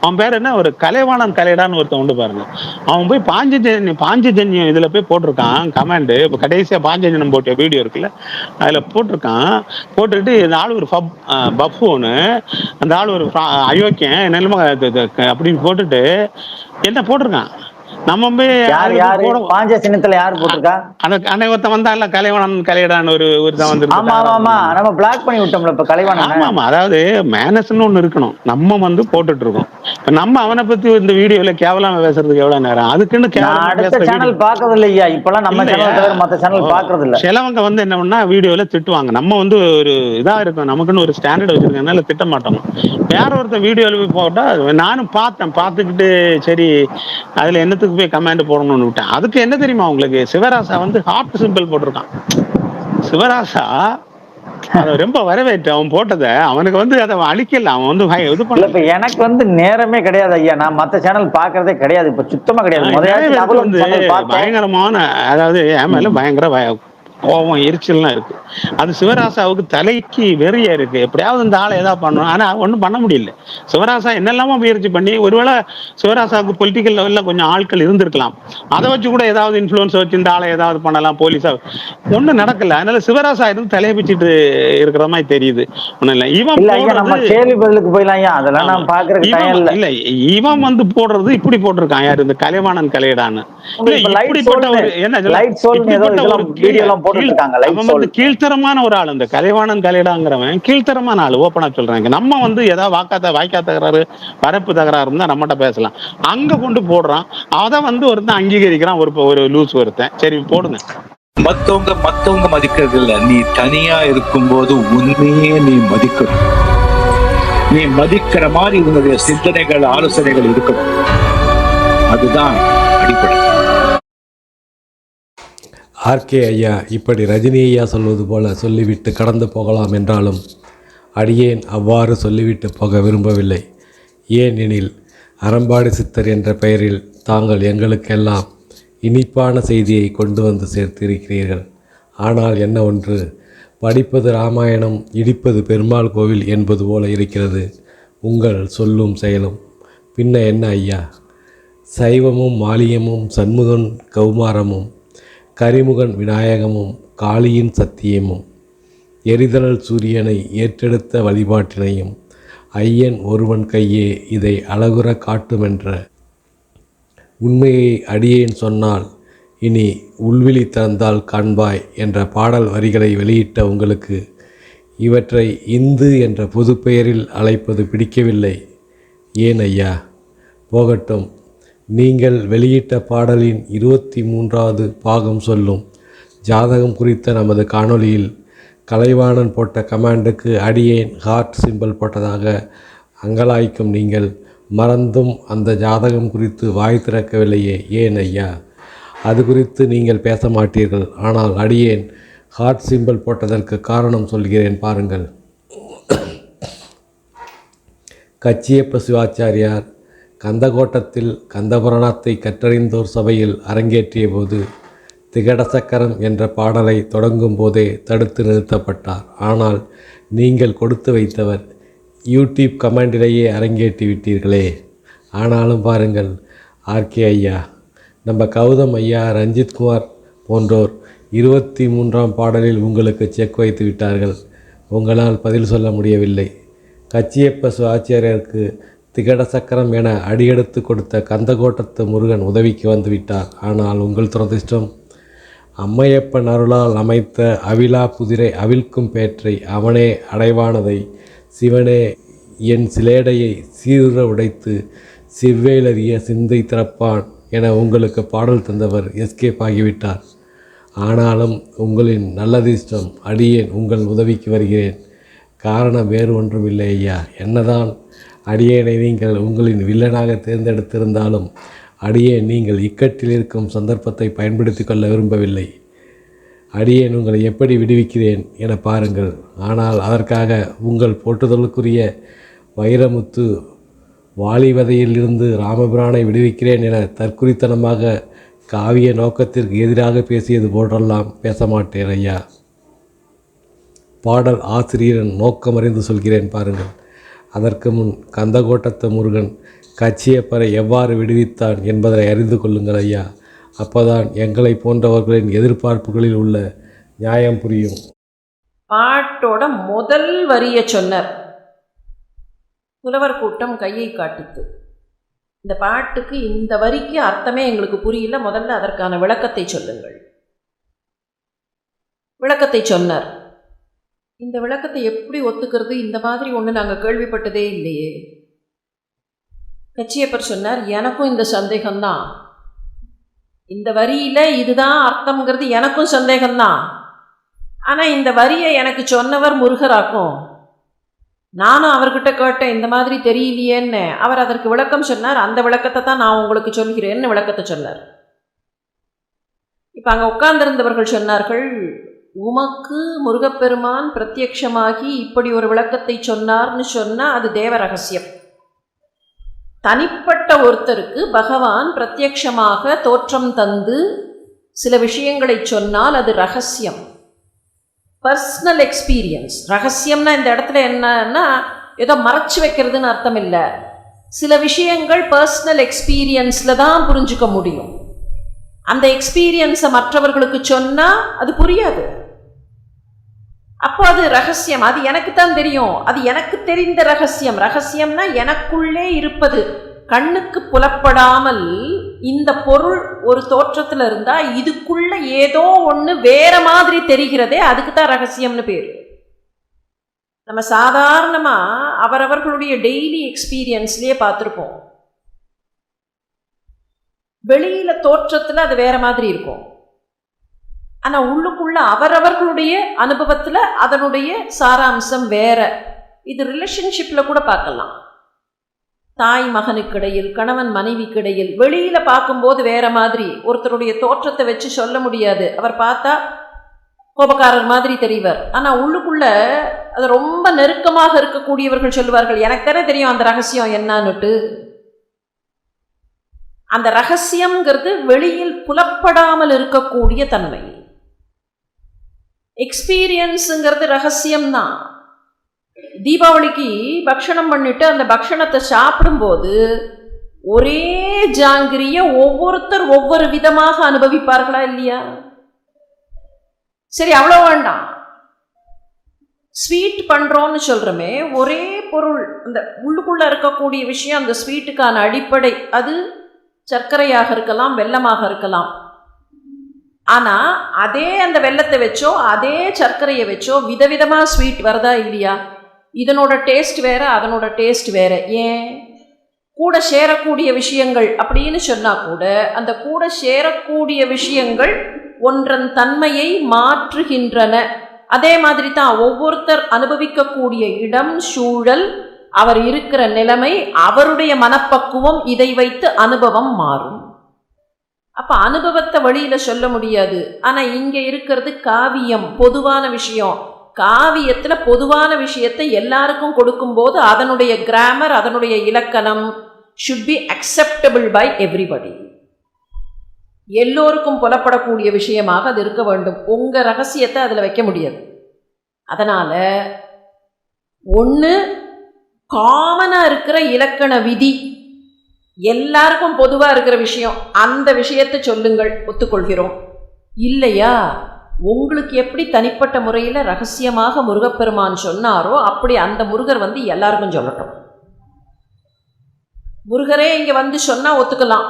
அவன் பேர் என்ன, ஒரு கலைவாணன் கலைடான்னு ஒருத்தன் உண்டு பாருங்க. அவன் போய் பாஞ்சஜன்யம் இதுல போய் போட்டிருக்கான் கமெண்ட். இப்போ கடைசியா பாஞ்சஜன்யம் போட்ட வீடியோ இருக்குல்ல, அதுல போட்டிருக்கான். போட்டுக்கிட்டு இந்த ஆள் ஒரு பஃபூனு, அந்த ஆள் ஒரு அயோக்கியன் நிலைமை அப்படின்னு போட்டுட்டு என்ன போட்டிருக்கான். நம்ம போய் யாரு பாஞ்ச சின்னத்துல யாரு போட்டிருக்கா? அந்த ஒருத்தன் வந்தான்ல, கலைவாணன் கலைடான்னு ஒருத்தன் வந்துருக்கு. ஆமா ஆமா, நம்ம பிளாக் பண்ணி விட்டோம்ல இப்ப கலைவாணன். ஆமா ஆமா, அதாவது மேனஸ்ன்னு ஒண்ணு இருக்கணும். நம்ம வந்து போட்டுட்டு இருக்கோம். நம்ம அவனை பத்தி இந்த வீடியோல கேவலமா பேசுறதுக்கு எவ்வளவு நேரம்? அதுக்குன்னு அடுத்த சேனல் பாக்குறது இல்லையா இப்பெல்லாம்? நம்ம சேனல் தவிர மத்த சேனல் பாக்குறது இல்ல. சிலவங்க வந்து என்ன பண்ணா வீடியோல திட்டுவாங்க. நம்ம வந்து ஒரு இதா இருக்கும், நமக்குன்னு ஒரு ஸ்டாண்டர்ட் வச்சிருக்கனால திட்ட மாட்டோம். வேற ஒருத்தர் வீடியோல போய் போட்டா நானும் பார்த்துக்கிட்டு சரி அதுல என்னத்துக்கு போய் கமெண்ட் போடணும்னு விட்டேன். அதுக்கு என்ன தெரியுமா உங்களுக்கு, சிவராசா வந்து ஹார்ட் சிம்பிள் போட்டிருக்கான். சிவராசா அதை ரொம்ப வரவேற்று அவன் போட்டதை, அவனுக்கு வந்து அதை அழிக்கல, அவன் வந்து இது பண்ணல. இப்ப எனக்கு வந்து நேரமே கிடையாது ஐயா, நான் மத்த சேனல் பாக்குறதே கிடையாது, இப்ப சுத்தமா கிடையாது. வந்து பயங்கரமான, அதாவது என் மேல பயங்கர கோபம் எரிச்சல்லாம் இருக்கு. அது சிவராசாவுக்கு தலைக்கு வெறியா இருக்கு. எப்படியாவது இந்த ஆளை ஏதாவது பண்ணணும், ஆனா ஒன்றும் பண்ண முடியல. சிவராசா என்னெல்லாமோ முயற்சி பண்ணி, ஒருவேளை சிவராசாவுக்கு பொலிட்டிக்கல் லெவல்ல கொஞ்சம் ஆட்கள் இருந்திருக்கலாம், அதை வச்சு கூட ஏதாவது இன்ஃபுளுன்ஸ் வச்சு இந்த ஆளை ஏதாவது பண்ணலாம். போலீஸா ஒன்றும் நடக்கல. அதனால சிவராசா இருந்து தலையை பிச்சுட்டு இருக்கிற மாதிரி தெரியுது. ஒன்றும் இல்லை. இல்ல இவன் வந்து போடுறது இப்படி போட்டிருக்கான். யாரு இந்த கலைவாணன் கலைடான்னு இப்படிப்பட்ட ஒரு என்ன கீழ்த்தரமான ஒரு ஆள். இந்த கலைவாணன் கலைடாங்கிறவன் கீழ்த்தரமான ஆள். ஓப்பனா சொல்றாங்க. நம்ம வந்து ஏதாவது வாய்க்கா தகராறு வரப்பு தகராறு இருந்தா நம்மகிட்ட பேசலாம். அங்க கொண்டு போடுறான். அதை வந்து ஒருத்தன் அங்கீகரிக்கிறான், ஒரு லூஸ் ஒருத்தன். சரி போடுங்க. மத்தவங்க மதிக்கிறது இல்ல, நீ தனியா இருக்கும்போது உண்மையே நீ மதிக்கணும். நீ மதிக்கிற மாதிரி உன்னுடைய சிந்தனைகள் ஆலோசனைகள் இருக்கணும். அதுதான் அடிப்படை. ஆர்கே ஐயா இப்படி ரஜினி ஐயா சொல்வது போல சொல்லிவிட்டு கடந்து போகலாம் என்றாலும் அடியேன் அவ்வாறு சொல்லிவிட்டு போக விரும்பவில்லை. ஏன் எனில் அறம்பாடி சித்தர் என்ற பெயரில் தாங்கள் எங்களுக்கெல்லாம் இனிப்பான செய்தியை கொண்டு வந்து சேர்த்திருக்கிறீர்கள். ஆனால் என்ன ஒன்று, படிப்பது ராமாயணம், இடிப்பது பெருமாள் கோவில் என்பது போல இருக்கிறது உங்கள் சொல்லும் செயலும். பின்ன என்ன ஐயா, சைவமும் மாலியமும் சண்முகன் கௌமாரமும் கரிமுகன் விநாயகமும் காளியின் சத்தியமும் எரிதழல் சூரியனை ஏற்றெடுத்த வழிபாட்டினையும் ஐயன் ஒருவன் கையே இதை அழகுற காட்டுமென்ற உண்மையை அடியேன் சொன்னால் இனி உள்விழி திறந்தால் காண்பாய் என்ற பாடல் வரிகளை வெளியிட்ட உங்களுக்கு இவற்றை இந்து என்ற பொது பெயரில் அழைப்பது பிடிக்கவில்லை. ஏன் ஐயா? போகட்டும். நீங்கள் வெளியிட்ட பாடலின் 23வது பாகம் சொல்லும் ஜாதகம் குறித்த நமது காணொளியில் கலைவாணன் போட்ட கமாண்டுக்கு அடியேன் ஹார்ட் சிம்பிள் போட்டதாக அங்கலாய்க்கும் நீங்கள் மறந்தும் அந்த ஜாதகம் குறித்து வாய் திறக்கவில்லையே, ஏன் ஐயா? அது குறித்து நீங்கள் பேச மாட்டீர்கள். ஆனால் அடியேன் ஹார்ட் சிம்பிள் போட்டதற்கு காரணம் சொல்கிறேன் பாருங்கள். கச்சியப்ப சிவாச்சாரியார் கந்தகோட்டத்தில் கந்தபுராணத்தை கற்றறிந்தோர் சபையில் அரங்கேற்றிய போது திகடசக்கரம் என்ற பாடலை தொடங்கும் போதே தடுத்து நிறுத்தப்பட்டார். ஆனால் நீங்கள் கொடுத்து வைத்தவர் யூடியூப் கமெண்டிலேயே அரங்கேற்றி விட்டீர்களே. ஆனாலும் பாருங்கள் ஆர்கே ஐயா, நம்ம கௌதம் ஐயா, ரஞ்சித்குமார் போன்றோர் 23ஆம் பாடலில் உங்களுக்கு செக் வைத்து விட்டார்கள். உங்களால் பதில் சொல்ல முடியவில்லை. கச்சியப்ப சிவாச்சாரியருக்கு திகட சக்கரம் என அடியெடுத்து கொடுத்த கந்தகோட்டத்து முருகன் உதவிக்கு வந்துவிட்டார். ஆனால் உங்கள் துரதிர்ஷ்டம் அம்மையப்பன் அருளால் அமைத்த அவிழா புதிரை அவிழ்க்கும் பேற்றை அவனே அடைவானதை சிவனே என் சிலேடையை சீருற உடைத்து சிவ்வேலறிய சிந்தை திறப்பான் என உங்களுக்கு பாடல் தந்தவர் எஸ்கேப் ஆகிவிட்டார். ஆனாலும் உங்களின் நல்லதிர்ஷ்டம், அடியேன் உங்கள் உதவிக்கு வருகிறேன். காரணம் வேறு ஒன்றும் இல்லை ஐயா. என்னதான் அடியேனை நீங்கள் உங்களின் வில்லனாக தேர்ந்தெடுத்திருந்தாலும் அடியேன் நீங்கள் இக்கட்டில் இருக்கும் சந்தர்ப்பத்தை பயன்படுத்தி கொள்ள விரும்பவில்லை. அடியேன் உங்களை எப்படி விடுவிக்கிறேன் என பாருங்கள். ஆனால் அதற்காக உங்கள் போற்றுதலுக்குரிய வைரமுத்து வாலிவதையிலிருந்து ராமபிரானை விடுவிக்கிறேன் என தற்குறித்தனமாக காவிய நோக்கத்திற்கு எதிராக பேசியது போன்றெல்லாம் பேச மாட்டேன் ஐயா. பாடல் ஆசிரியரின் நோக்கமறிந்து சொல்கிறேன் பாருங்கள். அதற்கு முன் கந்தகோட்டத்து முருகன் கச்சியப்பரை எவ்வாறு விடுவித்தான் என்பதை அறிந்து கொள்ளுங்கள் ஐயா. அப்போதான் எங்களை போன்றவர்களின் எதிர்பார்ப்புகளில் உள்ள நியாயம் புரியும். பாட்டோட முதல் வரியை சொன்னார். புலவர் கூட்டம் கையை காட்டித்து. இந்த பாட்டுக்கு இந்த வரிக்கு அர்த்தமே எங்களுக்கு புரியல, முதல்ல அதற்கான விளக்கத்தை சொல்லுங்கள். விளக்கத்தை சொன்னார். இந்த விளக்கத்தை எப்படி ஒத்துக்கிறது? இந்த மாதிரி ஒன்று நாங்கள் கேள்விப்பட்டதே இல்லையே. கச்சியப்பர் சொன்னார், எனக்கும் இந்த சந்தேகம்தான். இந்த வரியில் இதுதான் அர்த்தம்ங்கிறது எனக்கும் சந்தேகம்தான். ஆனால் இந்த வரியை எனக்கு சொன்னவர் முருகராக்கும். நானும் அவர்கிட்ட கேட்டேன், இந்த மாதிரி தெரியலையேன்னு. அவர் அதற்கு விளக்கம் சொன்னார். அந்த விளக்கத்தை தான் நான் உங்களுக்கு சொல்கிறேன்னு விளக்கத்தை சொன்னார். இப்போ அங்கே உட்கார்ந்திருந்தவர்கள் சொன்னார்கள், உமக்கு முருகப்பெருமான் பிரத்யக்ஷமாகி இப்படி ஒரு விளக்கத்தை சொன்னார்னு சொன்னால் அது தேவ ரகசியம். தனிப்பட்ட ஒருத்தருக்கு பகவான் பிரத்யக்ஷமாக தோற்றம் தந்து சில விஷயங்களை சொன்னால் அது ரகசியம், பர்சனல் எக்ஸ்பீரியன்ஸ். ரகசியம்னா இந்த இடத்துல என்னன்னா ஏதோ மறைச்சு வைக்கிறதுன்னு அர்த்தம் இல்லை. சில விஷயங்கள் பர்சனல் எக்ஸ்பீரியன்ஸில் தான் புரிஞ்சுக்க முடியும். அந்த எக்ஸ்பீரியன்ஸை மற்றவர்களுக்கு சொன்னால் அது புரியாது. அப்போ அது ரகசியம். அது எனக்கு தான் தெரியும், அது எனக்கு தெரிந்த ரகசியம். ரகசியம்னா எனக்குள்ளே இருப்பது, கண்ணுக்கு புலப்படாமல் இந்த பொருள் ஒரு தோற்றத்தில் இருந்தால் இதுக்குள்ள ஏதோ ஒன்று வேற மாதிரி தெரிகிறதே, அதுக்கு தான் ரகசியம்னு பேர். நம்ம சாதாரணமாக அவரவர்களுடைய டெய்லி எக்ஸ்பீரியன்ஸ்லேயே பார்த்துருப்போம். வெளியில் தோற்றத்தில் அது வேற மாதிரி இருக்கும், ஆனால் உள்ளுக்குள்ள அவரவர்களுடைய அனுபவத்தில் அதனுடைய சாராம்சம் வேற. இது ரிலேஷன்ஷிப்பில் கூட பார்க்கலாம். தாய் மகனுக்கிடையில், கணவன் மனைவிக்கிடையில் வெளியில் பார்க்கும்போது வேற மாதிரி, ஒருத்தருடைய தோற்றத்தை வச்சு சொல்ல முடியாது. அவர் பார்த்தா கோபக்காரர் மாதிரி தெரிவர், ஆனால் உள்ளுக்குள்ள அது ரொம்ப நெருக்கமாக இருக்கக்கூடியவர்கள் சொல்லுவார்கள், எனக்கு தானே தெரியும் அந்த ரகசியம் என்னன்னுட்டு. அந்த ரகசியம்ங்கிறது வெளியில் புலப்படாமல் இருக்கக்கூடிய தன்மை. எக்ஸ்பீரியன்ஸுங்கிறது ரகசியம்தான். தீபாவளிக்கு பக்ஷணம் பண்ணிட்டு அந்த பக்ஷணத்தை சாப்பிடும்போது ஒரே ஜாங்கிரிய ஒவ்வொருத்தர் ஒவ்வொரு விதமாக அனுபவிப்பார்களா இல்லையா? சரி, அவ்வளோ வேண்டாம். ஸ்வீட் பண்ணுறோன்னு சொல்கிறோமே, ஒரே பொருள், அந்த உள்ளுக்குள்ளே இருக்கக்கூடிய விஷயம், அந்த ஸ்வீட்டுக்கான அடிப்படை அது சர்க்கரையாக இருக்கலாம், வெல்லமாக இருக்கலாம். ஆனால் அதே அந்த வெல்லத்தை வச்சோ அதே சர்க்கரையை வச்சோ விதவிதமாக ஸ்வீட் வருதா இல்லையா? இதனோட டேஸ்ட் வேறு, அதனோட டேஸ்ட் வேறு. ஏன்? கூட சேரக்கூடிய விஷயங்கள் அப்படின்னு சொன்னால் கூட அந்த கூட சேரக்கூடிய விஷயங்கள் ஒன்றன் தன்மையை மாற்றுகின்றன. அதே மாதிரி தான் ஒவ்வொருத்தர் அனுபவிக்கக்கூடிய இடம், சூழல், அவர் இருக்கிற நிலைமை, அவருடைய மனப்பக்குவம், இதை வைத்து அனுபவம் மாறும். அப்போ அனுபவத்தை வழியில் சொல்ல முடியாது. ஆனால் இங்கே இருக்கிறது காவியம், பொதுவான விஷயம். காவியத்தில் பொதுவான விஷயத்தை எல்லாருக்கும் கொடுக்கும்போது அதனுடைய கிராமர், அதனுடைய இலக்கணம் should be acceptable by everybody. எல்லோருக்கும் புலப்படக்கூடிய விஷயமாக அது இருக்க வேண்டும். உங்கள் ரகசியத்தை அதில் வைக்க முடியாது. அதனால் ஒன்று காமனாக இருக்கிற இலக்கண விதி, எல்லாருக்கும் பொதுவாக இருக்கிற விஷயம், அந்த விஷயத்தை சொல்லுங்கள், ஒத்துக்கொள்கிறோம். இல்லையா, உங்களுக்கு எப்படி தனிப்பட்ட முறையில் ரகசியமாக முருகப்பெருமான் சொன்னாரோ அப்படி அந்த முருகர் எல்லாருக்கும் சொல்லட்டும். முருகரே இங்கே சொன்னால் ஒத்துக்கலாம்.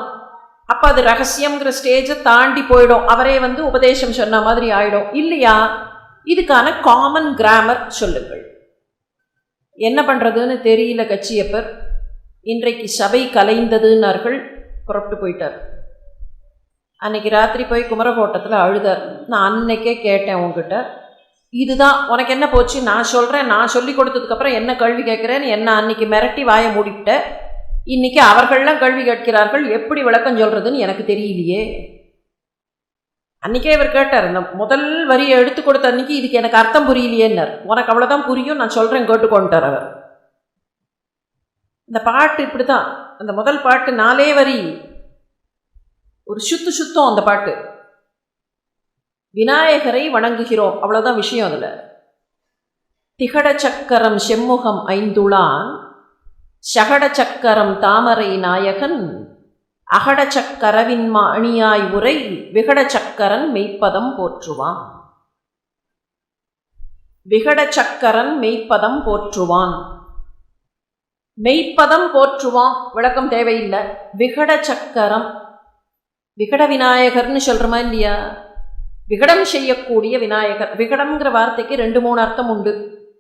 அப்போ அது ரகசியம்ங்கிற ஸ்டேஜை தாண்டி போயிடும். அவரே உபதேசம் சொன்ன மாதிரி ஆயிடும். இல்லையா, இதுக்கான காமன் கிராமர் சொல்லுங்கள். என்ன பண்ணுறதுன்னு தெரியல கச்சியப்பர். இன்றைக்கு சபை கலைந்ததுன்னார்கள், புறப்பட்டு போயிட்டார். அன்னைக்கு ராத்திரி போய் குமரகோட்டத்தில் அழுதார். நான் அன்னைக்கே கேட்டேன் உங்ககிட்ட, இதுதான் உனக்கு என்ன போச்சு, நான் சொல்கிறேன், நான் சொல்லி கொடுத்ததுக்கப்புறம் என்ன கேள்வி கேட்குறேன்னு என்ன அன்னைக்கு மிரட்டி வாயை மூடிவிட்ட. இன்றைக்கி அவர்கள்லாம் கேள்வி கேட்கிறார்கள், எப்படி விளக்கம் சொல்கிறதுன்னு எனக்கு தெரியலையே. அன்றைக்கே இவர் கேட்டார், இந்த முதல் வரியை எடுத்து கொடுத்த அன்றைக்கி இதுக்கு எனக்கு அர்த்தம் புரியலையேன்னார். உனக்கு அவ்வளோதான் புரியும், நான் சொல்கிறேன் கேட்டுக்கொண்டார் அவர். இந்த பாட்டு இப்படி தான். அந்த முதல் பாட்டு 4 வரி, ஒரு சுத்தம் அந்த பாட்டு. விநாயகரை வணங்குகிறோம், அவ்வளோதான் விஷயம். அதில் திகட சக்கரம் செம்முகம் ஐந்துளான் சகட சக்கரம் தாமரை நாயகன் அகட சக்கரவின் அணியாய் உரை விகட சக்கரன் மெய்ப்பதம் போற்றுவான். விகட சக்கரன் மெய்ப்பதம் போற்றுவான். மெய்ப்பதம் போற்றுவான் விளக்கம் தேவையில்லை. விகட சக்கரம், விகட விநாயகர்னு சொல்கிறோமா இல்லையா? விகடம் செய்யக்கூடிய விநாயகர். விகடம்ங்கிற வார்த்தைக்கு 2-3 அர்த்தம் உண்டு.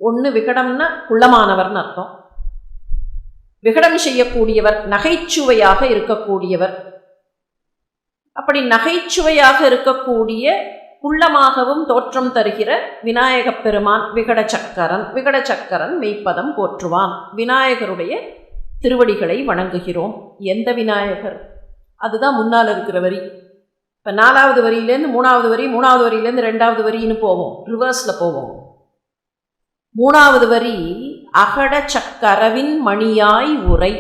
ஒன்று விகடம்னா குள்ளமானவர்னு அர்த்தம். விகடம் செய்யக்கூடியவர், நகைச்சுவையாக இருக்கக்கூடியவர். அப்படி நகைச்சுவையாக இருக்கக்கூடிய குள்ளமாகவும் தோற்றம் தருகிற விநாயகப் பெருமான் விகட சக்கரன். விகட சக்கரன் மெய்ப்பதம் போற்றுவான். விநாயகருடைய திருவடிகளை வணங்குகிறோம். எந்த விநாயகர்? அதுதான் முன்னால் இருக்கிற வரி. இப்போ 4வது வரியிலேருந்து 3வது வரி, 3வது வரியிலேருந்து 2வது வரின்னு போவோம், ரிவர்ஸில் போவோம். 3வது வரி அகட சக்கரவின் மணியாய் உரை.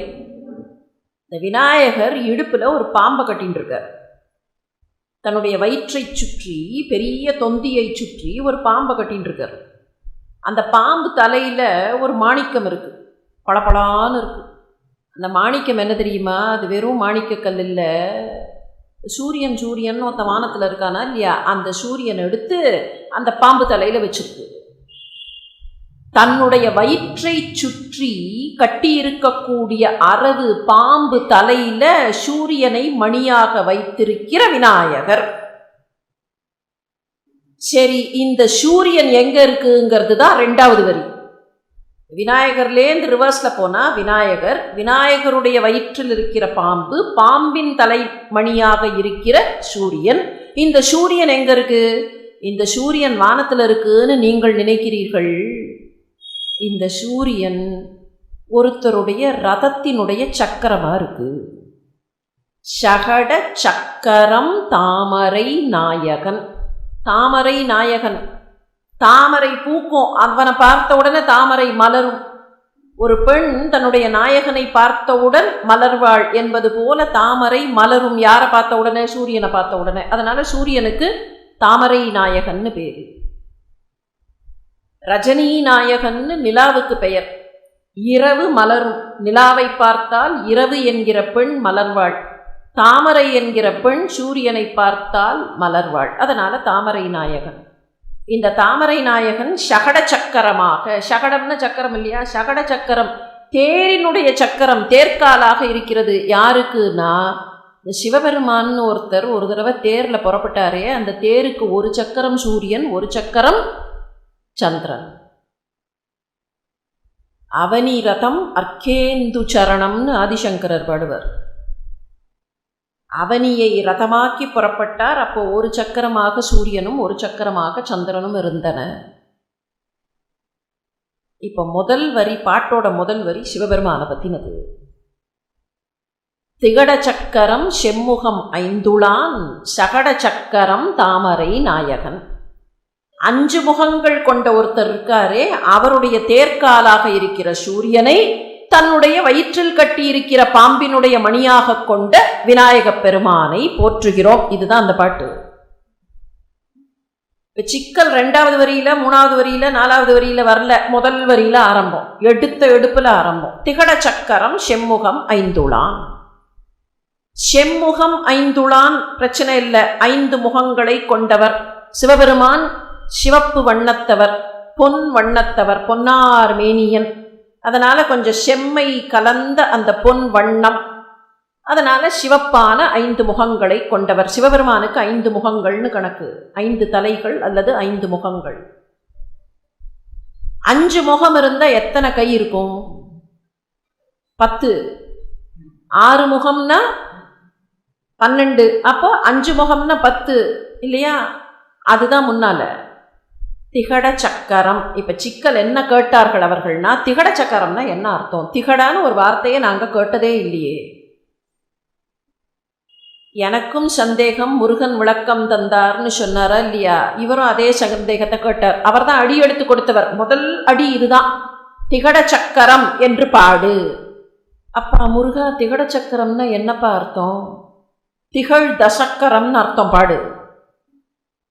இந்த விநாயகர் இடுப்பில் ஒரு பாம்பை கட்டின்னு இருக்கார். தன்னுடைய வயிற்றை சுற்றி, பெரிய தொந்தியை சுற்றி ஒரு பாம்பை கட்டின்னு இருக்கார். அந்த பாம்பு தலையில் ஒரு மாணிக்கம் இருக்குது, பளபளான்னு இருக்குது. அந்த மாணிக்கம் என்ன தெரியுமா? அது வெறும் மாணிக்கக்கல் இல்லை, சூரியன். சூரியன் ஒருத்த வானத்தில் இருக்கானா இல்லையா? அந்த சூரியன் எடுத்து அந்த பாம்பு தலையில் வச்சிருக்கு. தன்னுடைய வயிற்றை சுற்றி கட்டியிருக்கக்கூடிய அரவு பாம்பு தலையில சூரியனை மணியாக வைத்திருக்கிற விநாயகர். சரி, இந்த சூரியன் எங்க இருக்குங்கிறது தான் 2வது வரி. விநாயகர்லேருந்து ரிவர்ஸ்ல போனா விநாயகர், விநாயகருடைய வயிற்றில் இருக்கிற பாம்பு, பாம்பின் தலை மணியாக இருக்கிற சூரியன். இந்த சூரியன் எங்க இருக்கு? இந்த சூரியன் வானத்தில் இருக்குன்னு நீங்கள் நினைக்கிறீர்கள். இந்த சூரியன் ஒருத்தருடைய ரதத்தினுடைய சக்கரமா இருக்கு. சகட சக்கரம் தாமரை நாயகன். தாமரை நாயகன், தாமரை பூக்கும். அவனை பார்த்த உடனே தாமரை மலரும். ஒரு பெண் தன்னுடைய நாயகனை பார்த்தவுடன் மலர்வாள் என்பது போல தாமரை மலரும். யாரை பார்த்த உடனே? சூரியனை பார்த்த உடனே. அதனால சூரியனுக்கு தாமரை நாயகன்னு பேரு. ரஜினி நாயகன்னு நிலாவுக்கு பெயர். இரவு மலரும். நிலாவை பார்த்தால் இரவு என்கிற பெண் மலர்வாள். தாமரை என்கிற பெண் சூரியனை பார்த்தால் மலர்வாள். அதனால தாமரை நாயகன். இந்த தாமரை நாயகன் சகட சக்கரமாக, சகடம்னு சக்கரம் இல்லையா? சகட சக்கரம், தேரினுடைய சக்கரம், தேர்காலாக இருக்கிறது. யாருக்குன்னா, இந்த சிவபெருமான்னு ஒருத்தர் ஒரு தடவை தேரில் புறப்பட்டாரே, அந்த தேருக்கு ஒரு சக்கரம் சூரியன், ஒரு சக்கரம் சந்திரன். அவனி ரதம் அர்க்கேந்து சரணம்னு ஆதிசங்கரர் பாடுவர். அவனியை ரதமாக்கி புறப்பட்டார். அப்போ ஒரு சக்கரமாக சூரியனும் ஒரு சக்கரமாக சந்திரனும் இருந்தன. இப்போ முதல் வரி, பாட்டோட முதல் வரி சிவபெருமானை பத்தினது. திகட சக்கரம் செம்முகம் ஐந்துளான் சகட சக்கரம் தாமரை நாயகன். 5 முகங்கள் கொண்ட ஒருத்தர் இருக்காரே, அவருடைய தேர்காலாக இருக்கிற சூரியனை தன்னுடைய வயிற்றில் கட்டியிருக்கிற பாம்பினுடைய மணியாக கொண்ட விநாயகப் பெருமானை போற்றுகிறோம். இதுதான் அந்த பாட்டு. சிக்கல் 2வது வரியில, 3வது வரியில, 4வது வரியில வரல. முதல் வரியில ஆரம்பம், எடுப்புல ஆரம்பம். திகட சக்கரம் செம்முகம் ஐந்துளான். செம்முகம் ஐந்துளான் பிரச்சனை இல்லை. 5 முகங்களை கொண்டவர் சிவபெருமான். சிவப்பு வண்ணத்தவர், பொன் வண்ணத்தவர், பொன்னார் மேனியன். அதனால கொஞ்சம் செம்மை கலந்த அந்த பொன் வண்ணம். அதனால சிவப்பான 5 முகங்களை கொண்டவர். சிவபெருமானுக்கு 5 முகங்கள்னு கணக்கு. 5 தலைகள் அல்லது 5 முகங்கள். 5 முகம் இருந்தா எத்தனை கை இருக்கும்? 10. 6 முகம்னா 12. அப்போ 5 முகம்னா 10 இல்லையா? அதுதான் முன்னால திகட சக்கரம். இப்ப சிக்கல் என்ன கேட்டார்கள் அவர்கள்னா, திகட சக்கரம்னா என்ன அர்த்தம்? திகடான்னு ஒரு வார்த்தையை நாங்க கேட்டதே இல்லையே. எனக்கும் சந்தேகம், முருகன் விளக்கம் தந்தார்னு சொன்னாரா இல்லையா? இவரும் அதே சந்தேகத்தை கேட்டார். அவர் தான் அடி எடுத்து கொடுத்தவர். முதல் அடி இதுதான், திகட சக்கரம் என்று பாடு. அப்பா முருகா, திகட சக்கரம்னா என்னப்பா அர்த்தம்? திகழ் தசக்கரம்னு அர்த்தம், பாடு.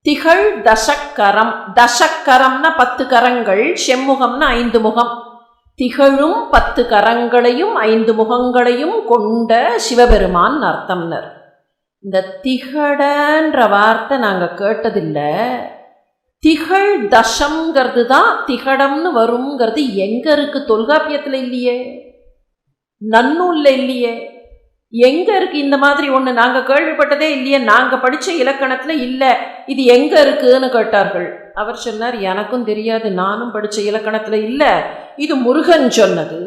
திகழ் தசக்கரம். தசக்கரம்னா 10 கரங்கள், செம்முகம்னா 5 முகம். திகழும் 10 கரங்களையும் 5 முகங்களையும் கொண்ட சிவபெருமான் அர்த்தம்னர். இந்த திகடன்ற வார்த்தை நாங்கள் கேட்டதில்லை. திகழ் தசம்ங்கிறது தான் திகடம்னு வருங்கிறது எங்கே இருக்கு? தொல்காப்பியத்தில் இல்லையே, நன்னூல்ல இல்லையே. எங்கே இருக்கு இந்த மாதிரி ஒன்று? நாங்கள் கேள்விப்பட்டதே இல்லையே, நாங்கள் படித்த இலக்கணத்தில் இல்லை, இது எங்கே இருக்குன்னு கேட்டார்கள். அவர் சொன்னார், எனக்கும் தெரியாது, நானும் படித்த இலக்கணத்தில் இல்லை, இது முருகன் சொன்னது.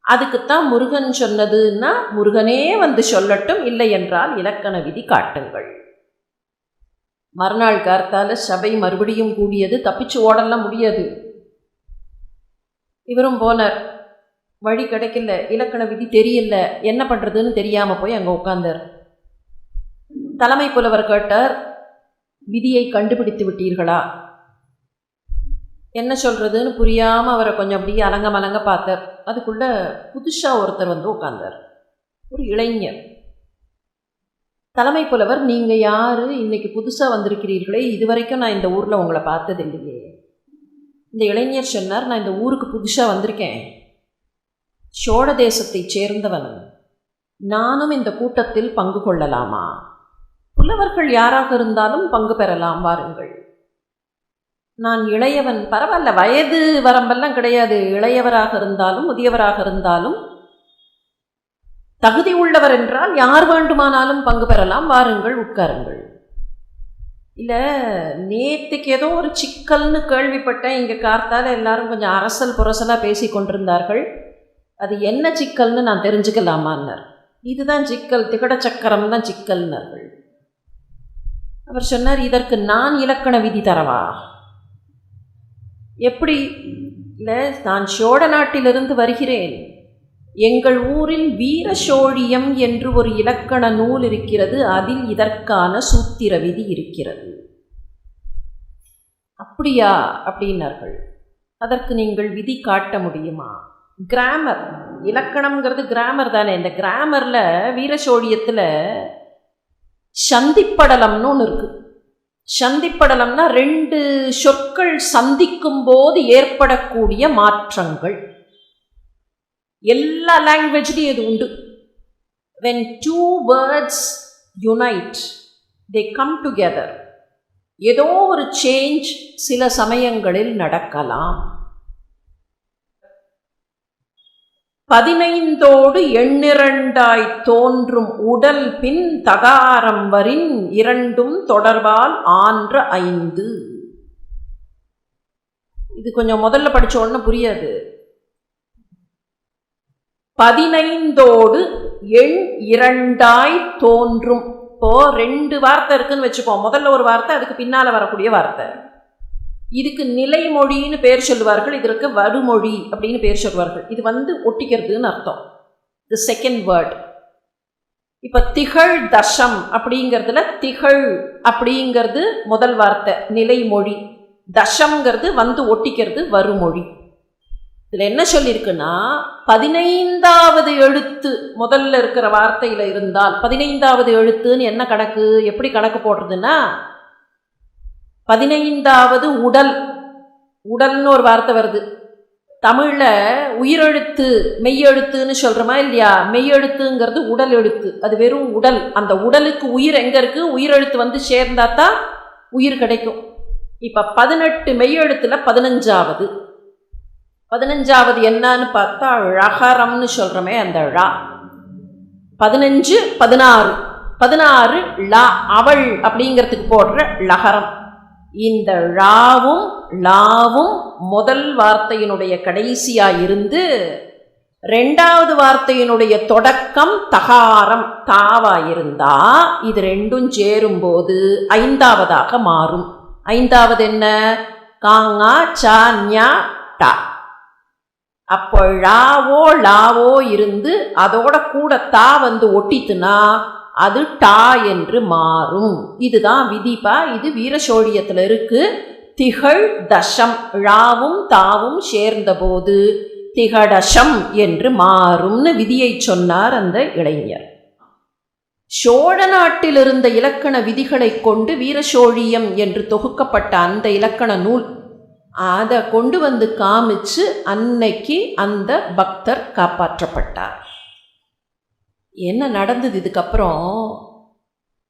அதுக்குத்தான் முருகன் சொன்னதுன்னா முருகனே வந்து சொல்லட்டும், இல்லை என்றால் இலக்கண விதி காட்டுங்கள். மறுநாள் கார்த்தால சபை மறுபடியும் கூடியது. தப்பிச்சு ஓடலாம் முடியாது. இவரும் போனார். வழி கிடைக்கல, இலக்கண விதி தெரியல, என்ன பண்ணுறதுன்னு தெரியாமல் போய் அங்கே உட்கார்ந்தார். தலைமை புலவர் கேட்டார், விதியை கண்டுபிடித்து விட்டீர்களா? என்ன சொல்கிறதுன்னு புரியாமல் அவரை கொஞ்சம் அப்படியே அலங்க பார்த்தார். அதுக்குள்ளே புதுசாக ஒருத்தர் வந்து உட்கார்ந்தார், ஒரு இளைஞர். தலைமை புலவர், நீங்கள் யார்? இன்னைக்கு புதுசாக வந்திருக்கிறீர்களே, இதுவரைக்கும் நான் இந்த ஊரில் உங்களை பார்த்ததில்லையே. இந்த இளைஞர் சொன்னார், நான் இந்த ஊருக்கு புதுசாக வந்திருக்கேன், சோழ தேசத்தைச் சேர்ந்தவன், நானும் இந்த கூட்டத்தில் பங்கு கொள்ளலாமா? புலவர்கள் யாராக இருந்தாலும் பங்கு பெறலாம், வாருங்கள். நான் இளையவன். பரவாயில்ல, வயது வரம்பெல்லாம் கிடையாது. இளையவராக இருந்தாலும் முதியவராக இருந்தாலும் தகுதி உள்ளவர் என்றால் யார் வேண்டுமானாலும் பங்கு பெறலாம், வாருங்கள், உட்காருங்கள். இல்லை, நேற்றுக்கு ஏதோ ஒரு சிக்கல்னு கேள்விப்பட்டேன். இங்கே கார்த்தால எல்லாரும் கொஞ்சம் அரசல் புரசலாக பேசி கொண்டிருந்தார்கள். அது என்ன சிக்கல்னு நான் தெரிஞ்சுக்கலாமான்னார். இதுதான் சிக்கல், திகட சக்கரம் தான் சிக்கல்னார்கள். அவர் சொன்னார், இதற்கு நான் இலக்கண விதி தரவா? எப்படி? இல்லை, நான் சோழ நாட்டிலிருந்து வருகிறேன். எங்கள் ஊரில் வீரசோழியம் என்று ஒரு இலக்கண நூல் இருக்கிறது, அதில் இதற்கான சூத்திர விதி இருக்கிறது. அப்படியா அப்படின்னார்கள். அதற்கு நீங்கள் விதி காட்ட முடியுமா? கிராமர், இலக்கணம்ங்கிறது கிராமர் தானே. இந்த கிராமரில் வீரசோழியத்தில் சந்திப்படலம்னு ஒன்று இருக்குது. சந்திப்படலம்னா 2 சொற்கள் சந்திக்கும் போது ஏற்படக்கூடிய மாற்றங்கள். எல்லா லாங்குவேஜ்லையும் இது உண்டு. when 2 words unite, they come together. ஏதோ ஒரு சேஞ்ச் சில சமயங்களில் நடக்கலாம். 15ஓடு எண்ணிரண்டாய் தோன்றும் உடல் பின் தகாரம் வரின் 2ம் தொடர்பால் ஆன்ற 5. இது கொஞ்சம் முதல்ல படிச்ச உடனே புரியாது. 15ஓடு எண் 2ஆய் தோன்றும். இப்போ 2 வார்த்தை இருக்குன்னு வச்சுப்போம். முதல்ல ஒரு வார்த்தை, அதுக்கு பின்னால வரக்கூடிய வார்த்தை. இதுக்கு நிலைமொழின்னு பேர் சொல்லுவார்கள், இதற்கு வடுமொழி அப்படின்னு பேர் சொல்வார்கள். இது வந்து ஒட்டிக்கிறதுன்னு அர்த்தம், தி செகண்ட் வேர்ட். இப்போ திகழ் தசம் அப்படிங்கிறதுல திகழ் அப்படிங்கிறது முதல் வார்த்தை, நிலைமொழி. தசம்ங்கிறது வந்து ஒட்டிக்கிறது, வருமொழி. இதில் என்ன சொல்லியிருக்குன்னா, 15வது எழுத்து முதல்ல இருக்கிற வார்த்தையில் இருந்தால், 15வது எழுத்துன்னு என்ன கணக்கு, எப்படி கணக்கு போடுறதுன்னா, 15வது உடல், உடல்னு ஒரு வார்த்தை வருது. தமிழில் உயிரெழுத்து மெய்யெழுத்துன்னு சொல்கிறோமா இல்லையா? மெய்யெழுத்துங்கிறது உடல் எழுத்து, அது வெறும் உடல். அந்த உடலுக்கு உயிர் எங்கே இருக்குது? உயிரெழுத்து வந்து சேர்ந்தாதான் உயிர் கிடைக்கும். இப்போ 18 மெய்யெழுத்தில் 15வது என்னன்னு பார்த்தா ழகரம்னு சொல்கிறோமே, அந்த ழா. 15 16 லா, அவள் அப்படிங்கிறதுக்கு போடுற லகரம். இந்த ழாவும் லாவும் முதல் வார்த்தையினுடைய கடைசியாக இருந்து 2வது வார்த்தையினுடைய தொடக்கம் தகாரம் தாவா இருந்தா, இது 2ம் சேரும்போது 5வதாக மாறும். 5வது என்ன? காங்கா சா ஞா டா. அப்போ லாவோ இருந்து அதோட கூட தா வந்து ஒட்டித்துனா அது டா என்று மாறும். இதுதான் விதிப்பா. இது வீரசோழியத்தில் இருக்கு. திகழ் தசம், ழாவும் தாவும் சேர்ந்தபோது திகடசம் என்று மாறும்னு விதியை சொன்னார் அந்த இளைஞர். சோழ நாட்டில் இருந்த இலக்கண விதிகளை கொண்டு வீரசோழியம் என்று தொகுக்கப்பட்ட அந்த இலக்கண நூல் அதை கொண்டு வந்து காமிச்சு அன்னைக்கு அந்த பக்தர் காப்பாற்றப்பட்டார். என்ன நடந்தது இதுக்கப்புறம்?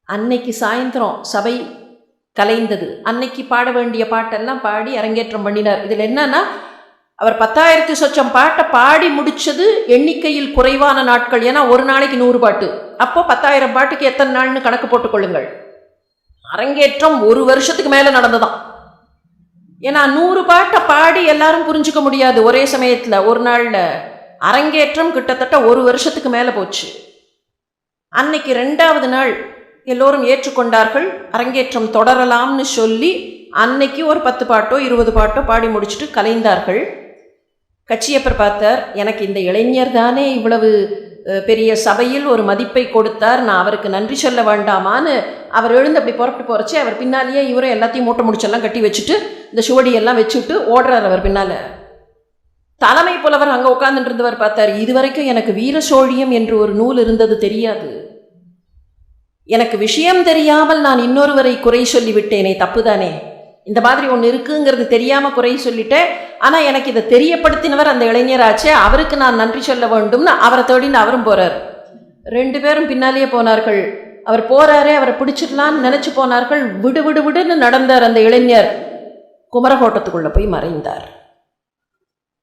அன்னைக்கு சாயந்தரம் சபை கலைந்தது. அன்னைக்கு பாட வேண்டிய பாட்டெல்லாம் பாடி அரங்கேற்றம் பண்ணினார். இதில் என்னன்னா, அவர் 10,000 சொச்சம் பாட்டை பாடி முடிச்சது எண்ணிக்கையில் குறைவான நாட்கள். ஏன்னா ஒரு நாளைக்கு 100 பாட்டு. அப்போ 10,000 பாட்டுக்கு எத்தனை நாள்னு கணக்கு போட்டுக்கொள்ளுங்கள். அரங்கேற்றம் 1 வருஷத்துக்கு மேலே நடந்ததான். ஏன்னா 100 பாட்டை பாடி எல்லாரும் புரிஞ்சுக்க முடியாது ஒரே சமயத்தில் ஒரு நாளில். அரங்கேற்றம் கிட்டத்தட்ட 1 வருஷத்துக்கு மேலே போச்சு. அன்னைக்கு 2வது நாள் எல்லோரும் ஏற்றுக்கொண்டார்கள். அரங்கேற்றம் தொடரலாம்னு சொல்லி அன்னைக்கு ஒரு 10 பாட்டோ 20 பாட்டோ பாடி முடிச்சுட்டு கலைந்தார்கள். கச்சியப்பர் பார்த்தார், எனக்கு இந்த இளைஞர் தானே இவ்வளவு பெரிய சபையில் ஒரு மதிப்பை கொடுத்தார், நான் அவருக்கு நன்றி சொல்ல வேண்டாமான்னு அவர் எழுந்து அப்படி புறப்பட்டு போகிறச்சே அவர் பின்னாலேயே இவரும் எல்லாத்தையும் மூட்டை முடிச்செல்லாம் கட்டி வச்சுட்டு இந்த சுவடியெல்லாம் வச்சுட்டு ஓடுறார் அவர் பின்னால். தலைமை புலவர் அங்கே உட்கார்ந்துட்டு இருந்தவர் பார்த்தார், இதுவரைக்கும் எனக்கு வீர சோழியம் என்று ஒரு நூல் இருந்தது தெரியாது. எனக்கு விஷயம் தெரியாமல் நான் இன்னொருவரை குறை சொல்லிவிட்டேனே, தப்புதானே? இந்த மாதிரி ஒன்று இருக்குங்கிறது தெரியாமல் குறை சொல்லிட்டேன். ஆனால் எனக்கு இதை தெரியப்படுத்தினவர் அந்த இளைஞராச்சே, அவருக்கு நான் நன்றி சொல்ல வேண்டும்னு அவரை தேடின்னு அவரும் போகிறார். 2 பேரும் பின்னாலேயே போனார்கள். அவர் போகிறாரே, அவரை பிடிச்சிடலான்னு நினச்சி போனார்கள். விடுன்னு நடந்தார் அந்த இளைஞர். குமரகோட்டத்துக்குள்ளே போய் மறைந்தார்.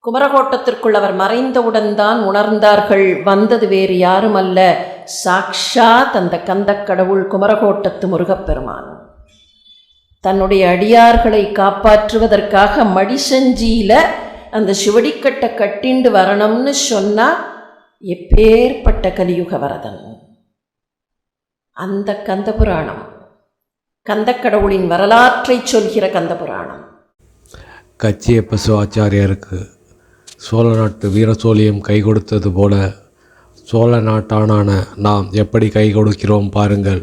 குமரகோட்டத்திற்குள் அவர் மறைந்தவுடன் தான் உணர்ந்தார்கள், வந்தது வேறு யாரும் அல்ல, சாக்ஷாத் அந்த கந்தக்கடவுள் குமரகோட்டத்து முருகப்பெருமான். தன்னுடைய அடியார்களை காப்பாற்றுவதற்காக மடிசஞ்சியில் அந்த சிவடிக்கட்டை கட்டிண்டு வரணும்னு சொன்னால் எப்பேற்பட்ட கலியுக வரதன். அந்த கந்தபுராணம் கந்தக்கடவுளின் வரலாற்றை சொல்கிற கந்தபுராணம். கச்சியப்ப சிவாச்சாரியாருக்கு சோழ நாட்டு வீரசோழியம் கை கொடுத்தது போல சோழ நாட்டானான நாம் எப்படி கை கொடுக்கிறோம் பாருங்கள்.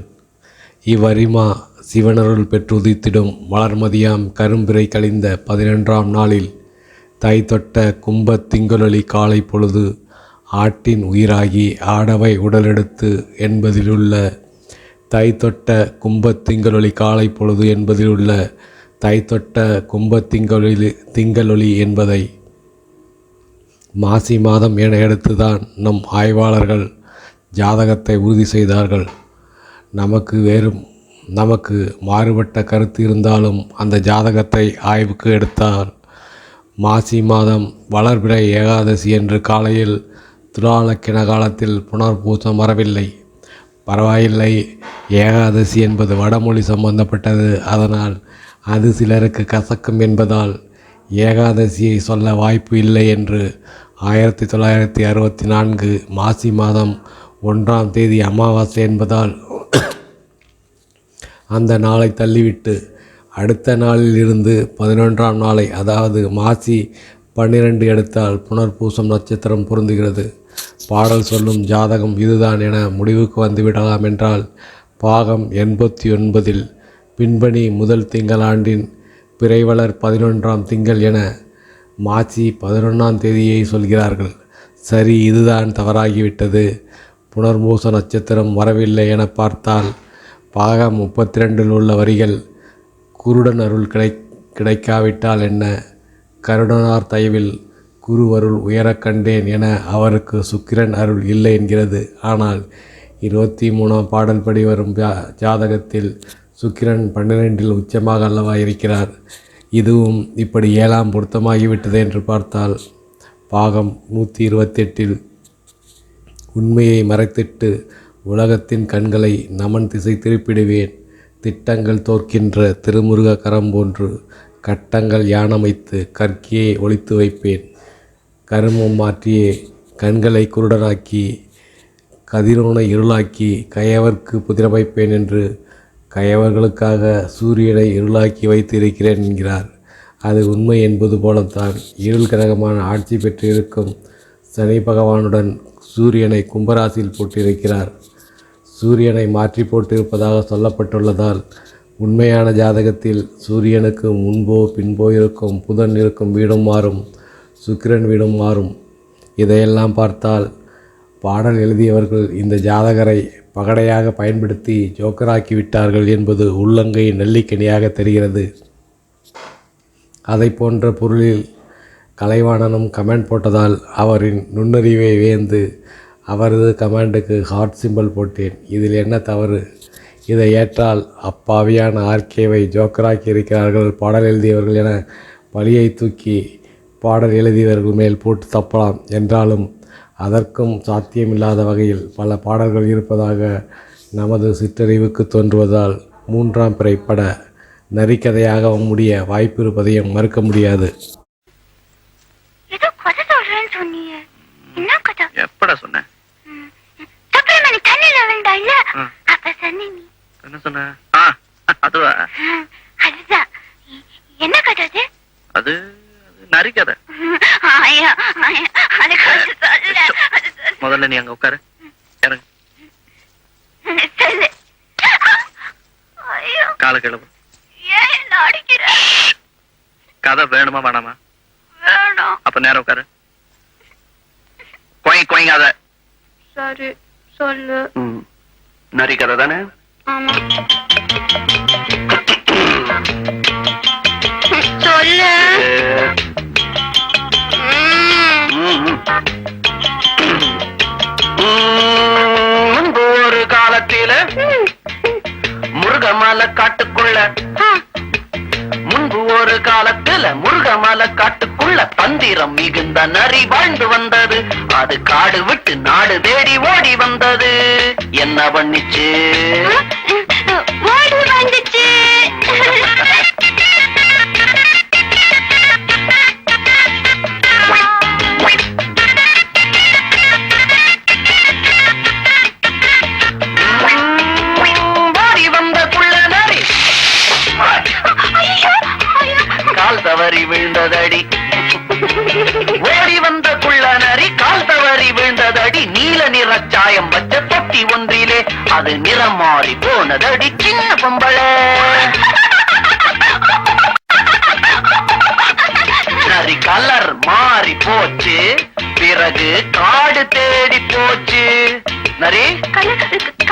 இவ்வரிமா சிவனருள் பெற்றுதித்திடும் வளர்மதியாம் கரும்பிறை கழிந்த 11ஆம் நாளில் தை தொட்ட கும்பத் திங்களொளி காலை பொழுது ஆட்டின் உயிராகி ஆடவை உடலெடுத்து என்பதிலுள்ள தை தொட்ட கும்பத் திங்களொளி காலை பொழுது என்பதிலுள்ள தை தொட்ட கும்பத் திங்களொளி என்பதை மாசி மாதம் என எடுத்துதான் நம் ஆய்வாளர்கள் ஜாதகத்தை உறுதி செய்தார்கள். நமக்கு மாறுபட்ட கருத்து இருந்தாலும் அந்த ஜாதகத்தை ஆய்வுக்கு எடுத்தால் மாசி மாதம் வளர்பிறை ஏகாதசி என்று காலையில் துலாலக்கின காலத்தில் புனர்பூசம் வரவில்லை. பரவாயில்லை, ஏகாதசி என்பது வடமொழி சம்பந்தப்பட்டது, அதனால் அது சிலருக்கு கசக்கும் என்பதால் ஏகாதசியை சொல்ல வாய்ப்பு இல்லை என்று 1964 மாசி மாதம் 1ஆம் தேதி அமாவாசை என்பதால் அந்த நாளை தள்ளிவிட்டு அடுத்த நாளில் இருந்து 11ஆம் நாளை, அதாவது மாசி 12 எடுத்தால் புனர்பூசம் நட்சத்திரம் பொருந்துகிறது. பாடல் சொல்லும் ஜாதகம் இதுதான் என முடிவுக்கு வந்துவிடலாம் என்றால் பாகம் 89 பின்பணி முதல் திங்களாண்டின் பிறைவளர் 11ஆம் திங்கள் என மாசி 11ஆம் தேதியை சொல்கிறார்கள். சரி, இதுதான் தவறாகிவிட்டது. புனர்பூச நட்சத்திரம் வரவில்லை என பார்த்தால் பாகம் 32 உள்ள வரிகள் குருடன் அருள் கிடைக்காவிட்டால் என்ன, கருடனார் தயவில் குருவருள் உயரக் கண்டேன் என அவருக்கு சுக்கிரன் அருள் இல்லை என்கிறது. ஆனால் 23ஆம் பாடல் படி வரும் ஜாதகத்தில் சுக்கிரன் 12இல் உச்சமாக அல்லவா இருக்கிறார். இதுவும் இப்படி 7ஆம் பொருத்தமாகிவிட்டது என்று பார்த்தால் பாகம் 128 உண்மையை மறைத்திட்டு உலகத்தின் கண்களை நமன் திசை திருப்பிடுவேன், திட்டங்கள் தோற்கின்ற திருமுருக கரம் போன்று கட்டங்கள் யானமைத்து கற்கியை ஒளித்து வைப்பேன், கருமம் மாற்றியே கண்களை குருடனாக்கி கதிரோனை இருளாக்கி கயவர்க்கு புதிரமைப்பேன் என்று கயவர்களுக்காக சூரியனை இருளாக்கி வைத்திருக்கிறேன் என்கிறார். அது உண்மை என்பது போலத்தான் இருள் கிரகமான ஆட்சி பெற்றிருக்கும் சனி பகவானுடன் சூரியனை கும்பராசியில் போட்டிருக்கிறார். சூரியனை மாற்றி போட்டிருப்பதாக சொல்லப்பட்டுள்ளதால் உண்மையான ஜாதகத்தில் சூரியனுக்கு முன்போ பின்போ இருக்கும் புதன் இருக்கும் வீடும் மாறும், சுக்கிரன் வீடும் மாறும். இதையெல்லாம் பார்த்தால் பாடல் எழுதியவர்கள் இந்த ஜாதகரை பகடையாக பயன்படுத்தி ஜோக்கராக்கி விட்டார்கள் என்பது உள்ளங்கை நெல்லிக்கனியாக தெரிகிறது. அதை போன்ற பொருளில் கலைவாணனும் கமெண்ட் போட்டதால் அவரின் நுண்ணறிவை வியந்து அவரது கமெண்டுக்கு ஹார்ட் சிம்பல் போட்டேன். இதில் என்ன தவறு? இதை ஏற்றால் அப்பாவியான ஆர்கேவை ஜோக்கராக்கி இருக்கிறார்கள் பாடல் எழுதியவர்கள் என பழியை தூக்கி பாடல் எழுதியவர்கள் மேல் போட்டு தப்பலாம். என்றாலும் அதற்கும் சாத்தியமில்லாத வகையில் பல பாடல்கள் இருப்பதாக நமது சிற்றறிவுக்கு தோன்றுவதால் 3ஆம் பிறை பட நரிக்கதையாக முடிய வாய்ப்பு இருப்பதையும் மறுக்க முடியாது. எப்படா சொன்ன? என்ன சொன்ன? அதுவா? என்ன கதை அது? அது நரிக்கதை. முதல்ல நீ அங்க உட்காரு. இறங்கு. கால கிளம்பு. கதை வேணுமா வேணாமா? அப்ப நேரம் உட்காரு. கொய்ங்காத. சரி சொல்லு. நரிக்கதை தானே? சொல்லு. முன்பு ஒரு காலத்தில முருகமலை காட்டுக்குள்ள முருகமலை காட்டுக்குள்ள தந்திரம் மிகுந்த நரி வாழ்ந்து வந்தது. அது காடு விட்டு நாடு தேடி ஓடி வந்தது. என்ன பண்ணிச்சு? ஓடி வந்துச்சு. தவறி விழுந்ததடி. ஓடி வந்த குள்ள நரி கால் தவறி விழுந்ததடி. நீல நிற சாயம் வச்ச தொட்டி ஒன்றிலே அது நிறம் மாறி போனதடி. சின்ன பொம்பளை நரி கலர் மாறி போச்சு. பிறகு காடு தேடி போச்சு. நரி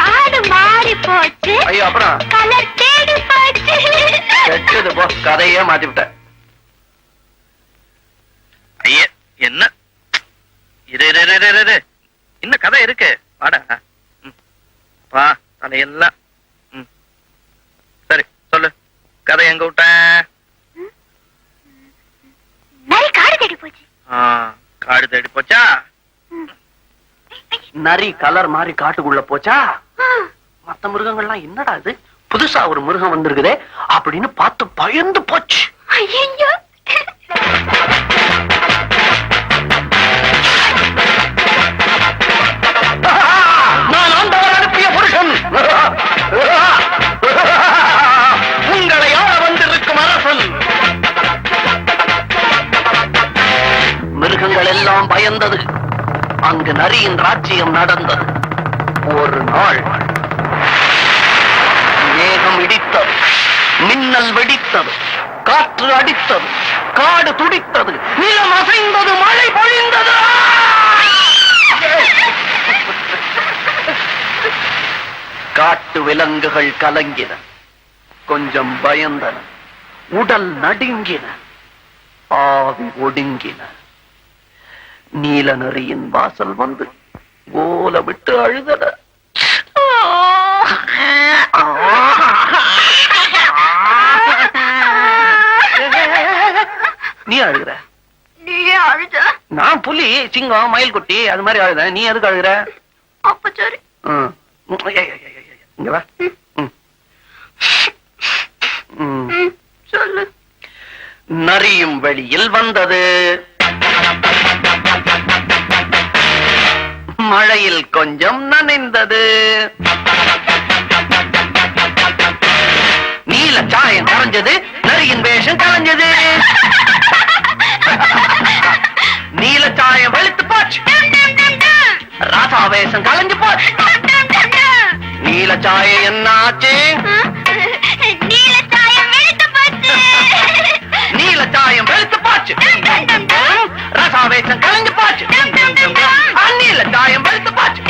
காடு மாறி போச்சு. ஐயோ அப்புறம் கலர் தேடி போச்சு. கெட்டது போ, கதையே மாத்தி விட்ட. ஐயே என்ன இன்னும் கதை இருக்கு. வாடா வா தலையெல்லாம். சரி சொல்லு, கதை எங்க விட்ட? நரி காடு தேடி போச்சு. காடு தேடி போச்சா? நரி கலர் மாதிரி காட்டுக்குள்ள போச்சா? மத்த மிருகங்கள்லாம் என்னடா இது புதுசா ஒரு மிருகம் வந்திருக்குதே அப்படின்னு பார்த்து பயந்து போச்சு. ஐயோ நான் ஆண்டவர் அனுப்பிய புருஷன். உங்களை ஆள வந்திருக்கும் அரசன். மிருகங்கள் எல்லாம் பயந்தது. அங்கு நரியின் ராஜ்யம் நடந்தது. ஒரு நாள் மேகம் இடித்தது, மின்னல் வெடித்தது, காற்று அடித்தது, காடு துடித்தது, நிலம் அசைந்தது, மழை பொழிந்தது. காட்டு விலங்குகள் கலங்கின, கொஞ்சம் பயந்தன, உடல் நடுங்கின, ஆவி ஒடுங்கின. நீல நரியின் வாசல் வந்து ஓல விட்டு அழுதன. நீ அழுகிற? நீ அழுத? நான் புலி, சிங்கம், மயில் குட்டி அது மாதிரி அழுத. நீ எதுக்கு அழுகிற? அப்ப சரி. இங்க வா. சொல்லு. நரியும் வெளியில் வந்தது. மழையில் கொஞ்சம் நனைந்தது. நீல சாயம் கரைஞ்சது, நரியின் வேஷம் கலைஞ்சது. நீல சாயம் வெளுத்து போச்சு, ராசா வேஷம் கலைஞ்சு போச்சு. நீல சாயம் என்ன ஆச்சு? நீல சாயம் வெளுத்து போச்சு. நீல சாயம் வெளுத்து போச்சு, ரசா வேஷம் கலைஞ்சு போச்சு. நீல சாயம் வெளுத்து போச்சு,